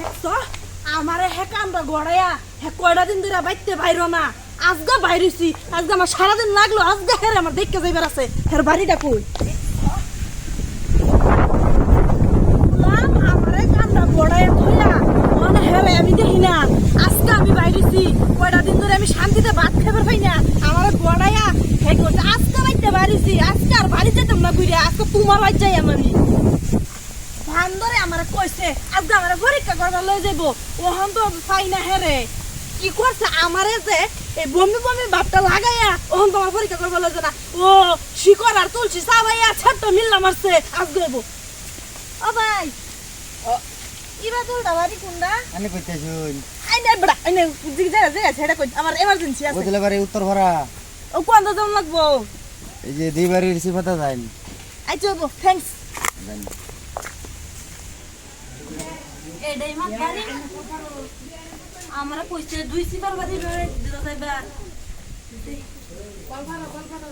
দেখছো আমারে হে কামড়া গড়াইয়া হে কয়টা দিন ধরে বাইতে বাইরো না আজকে বাইরেছি আজকে আমার সারাদিন লাগলো আজকে হের আমার দেখতে যাইবার আছে হের বাড়িটা কই আমারে কামড়া গড়াইয়া ধইয়া মানে হেরে আমি দেখি না আজকে আমি বাইরেছি কয়টা দিন ধরে আমি শান্তিতে ভাত খাবার পাই না আমারে গড়াইয়া হে করছে আজকে বাইতে বাইরেছি আজকে আর বাড়ি যেতাম না ঘুরে আজকে তোমার বাড়ি যাই আমি ভান্দরে আমারে কইছে আজকে আমারে পরীক্ষা করবার লই যাইব ওহন তো পাই না হেরে কি করছে আমারে যে এই বমি বমি ভাতটা লাগাইয়া ওহন তো আমার পরীক্ষা করবার লই না ও শিকর আর তুলসী সাবাইয়া ছাড় তো মিল্লা মারছে আজকে যাইব ও ভাই ইবা তো দাবারি কুন্ডা আনে কইতেছুন আইনে বড়া আইনে জিগা ছেড়া কই আমার এমার্জেন্সি আছে বদলে বাড়ি উত্তর ভরা ও কোন দাম লাগবো এই যে দুই বাড়ি রিসিভ হতে যাইন আইছো থ্যাঙ্কস এডাই মা বাড়ি আমরা কইছে দুই সিবার বাড়ি দিতে যাইবা কল ভাড়া